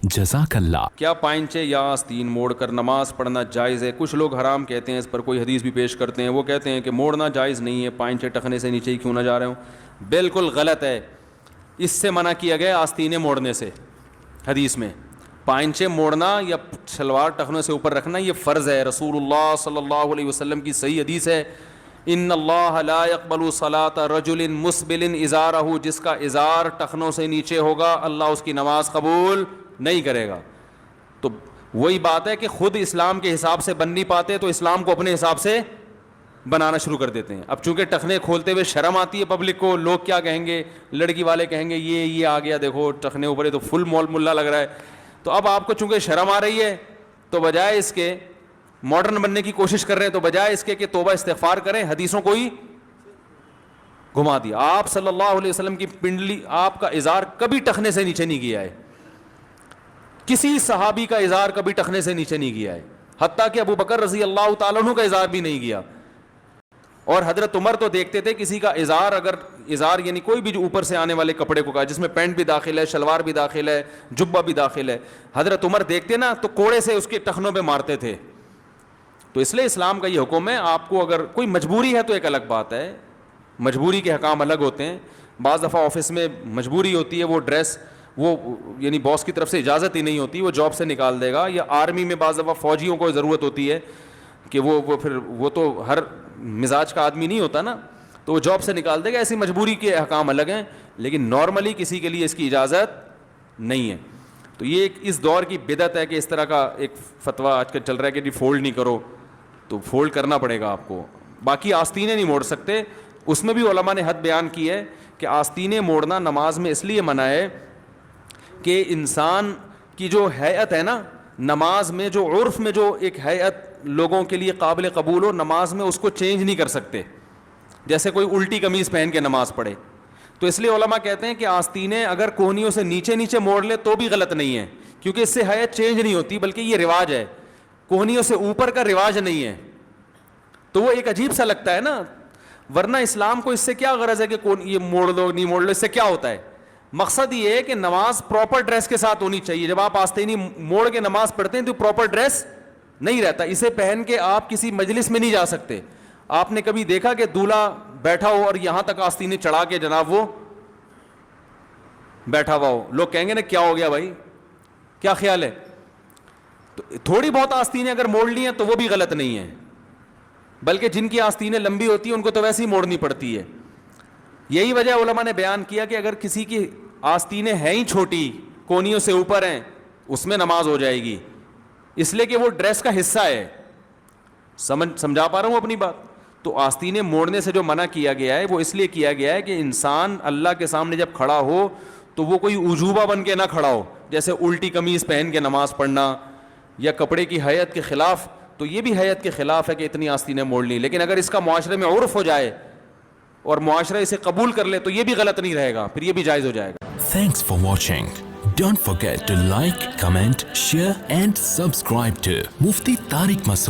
جزاک اللہ. کیا پائنچے یا آستین موڑ کر نماز پڑھنا جائز ہے؟ کچھ لوگ حرام کہتے ہیں، اس پر کوئی حدیث بھی پیش کرتے ہیں. وہ کہتے ہیں کہ موڑنا جائز نہیں ہے، پائنچے ٹخنے سے نیچے ہی کیوں نہ جا رہے ہوں. بالکل غلط ہے. اس سے منع کیا گیا آستینیں موڑنے سے. حدیث میں پائنچے موڑنا یا شلوار ٹخنوں سے اوپر رکھنا یہ فرض ہے. رسول اللہ صلی اللہ علیہ وسلم کی صحیح حدیث ہے، ان اللہ لا يقبل صلاة رجل مسبل ازارہ، جس کا ازار ٹخنوں سے نیچے ہوگا اللہ اس کی نماز قبول نہیں کرے گا. تو وہی بات ہے کہ خود اسلام کے حساب سے بن نہیں پاتے تو اسلام کو اپنے حساب سے بنانا شروع کر دیتے ہیں. اب چونکہ ٹخنے کھولتے ہوئے شرم آتی ہے پبلک کو، لوگ کیا کہیں گے، لڑکی والے کہیں گے یہ آ گیا دیکھو ٹخنے اوپر، یہ تو فل ملا لگ رہا ہے. تو اب آپ کو چونکہ شرم آ رہی ہے تو بجائے اس کے ماڈرن بننے کی کوشش کر رہے ہیں، تو بجائے اس کے کہ توبہ استغفار کریں حدیثوں کو ہی گھما دیا. آپ صلی اللہ علیہ وسلم کی پنڈلی، آپ کا ازار کبھی ٹخنے سے نیچے نہیں گیا ہے. کسی صحابی کا ازار کبھی ٹخنے سے نیچے نہیں گیا ہے، حتیٰ کہ ابو بکر رضی اللہ تعالیٰ عنہ کا ازار بھی نہیں گیا. اور حضرت عمر تو دیکھتے تھے کسی کا ازار، اگر ازار یعنی کوئی بھی جو اوپر سے آنے والے کپڑے کو کہا، جس میں پینٹ بھی داخل ہے، شلوار بھی داخل ہے، جبہ بھی داخل ہے، حضرت عمر دیکھتے نا تو کوڑے سے اس کے ٹخنوں پہ مارتے تھے. تو اس لیے اسلام کا یہ حکم ہے. آپ کو اگر کوئی مجبوری ہے تو ایک الگ بات ہے، مجبوری کے حکام الگ ہوتے ہیں. بعض دفعہ آفس میں مجبوری ہوتی ہے، وہ ڈریس وہ یعنی باس کی طرف سے اجازت ہی نہیں ہوتی، وہ جاب سے نکال دے گا. یا آرمی میں بعض دفعہ فوجیوں کو ضرورت ہوتی ہے کہ وہ تو ہر مزاج کا آدمی نہیں ہوتا نا، تو وہ جاب سے نکال دے گا. ایسی مجبوری کے احکام الگ ہیں، لیکن نارملی کسی کے لیے اس کی اجازت نہیں ہے. تو یہ ایک اس دور کی بدعت ہے کہ اس طرح کا ایک فتویٰ آج کل چل رہا ہے کہ فولڈ نہیں کرو، تو فولڈ کرنا پڑے گا آپ کو. باقی آستینیں نہیں موڑ سکتے. اس میں بھی علماء نے حد بیان کی ہے کہ آستینیں موڑنا نماز میں اس لیے منع ہے کہ انسان کی جو ہیئت ہے نا، نماز میں جو عرف میں جو ایک ہیئت لوگوں کے لیے قابل قبول ہو، نماز میں اس کو چینج نہیں کر سکتے. جیسے کوئی الٹی قمیض پہن کے نماز پڑھے، تو اس لیے علماء کہتے ہیں کہ آستینیں اگر کوہنیوں سے نیچے نیچے موڑ لے تو بھی غلط نہیں ہے، کیونکہ اس سے ہیئت چینج نہیں ہوتی، بلکہ یہ رواج ہے. کوہنیوں سے اوپر کا رواج نہیں ہے، تو وہ ایک عجیب سا لگتا ہے نا. ورنہ اسلام کو اس سے کیا غرض ہے کہ یہ موڑ دو نہیں موڑ لو، اس سے کیا ہوتا ہے؟ مقصد یہ ہے کہ نماز پراپر ڈریس کے ساتھ ہونی چاہیے. جب آپ آستینی موڑ کے نماز پڑھتے ہیں تو پراپر ڈریس نہیں رہتا. اسے پہن کے آپ کسی مجلس میں نہیں جا سکتے. آپ نے کبھی دیکھا کہ دولہا بیٹھا ہو اور یہاں تک آستینیں چڑھا کے جناب وہ بیٹھا ہوا ہو؟ لوگ کہیں گے نا کیا ہو گیا بھائی، کیا خیال ہے؟ تو تھوڑی بہت آستینیں اگر موڑ لی ہیں تو وہ بھی غلط نہیں ہے، بلکہ جن کی آستینیں لمبی ہوتی ہیں ان کو تو ویسے ہی موڑنی پڑتی ہے. یہی وجہ علماء نے بیان کیا کہ اگر کسی کی آستینیں ہیں ہی چھوٹی، کونیوں سے اوپر ہیں، اس میں نماز ہو جائے گی، اس لیے کہ وہ ڈریس کا حصہ ہے. سمجھا پا رہا ہوں اپنی بات؟ تو آستینیں موڑنے سے جو منع کیا گیا ہے وہ اس لیے کیا گیا ہے کہ انسان اللہ کے سامنے جب کھڑا ہو تو وہ کوئی عجوبہ بن کے نہ کھڑا ہو، جیسے الٹی قمیض پہن کے نماز پڑھنا یا کپڑے کی ہیئت کے خلاف. تو یہ بھی ہیئت کے خلاف ہے کہ اتنی آستینیں موڑ لی. لیکن اگر اس کا معاشرے میں عرف ہو جائے اور معاشرہ اسے قبول کر لے تو یہ بھی غلط نہیں رہے گا، پھر یہ بھی جائز ہو جائے گا. Thanks for watching. Don't forget to like, comment, share and subscribe to Mufti Tariq Masood.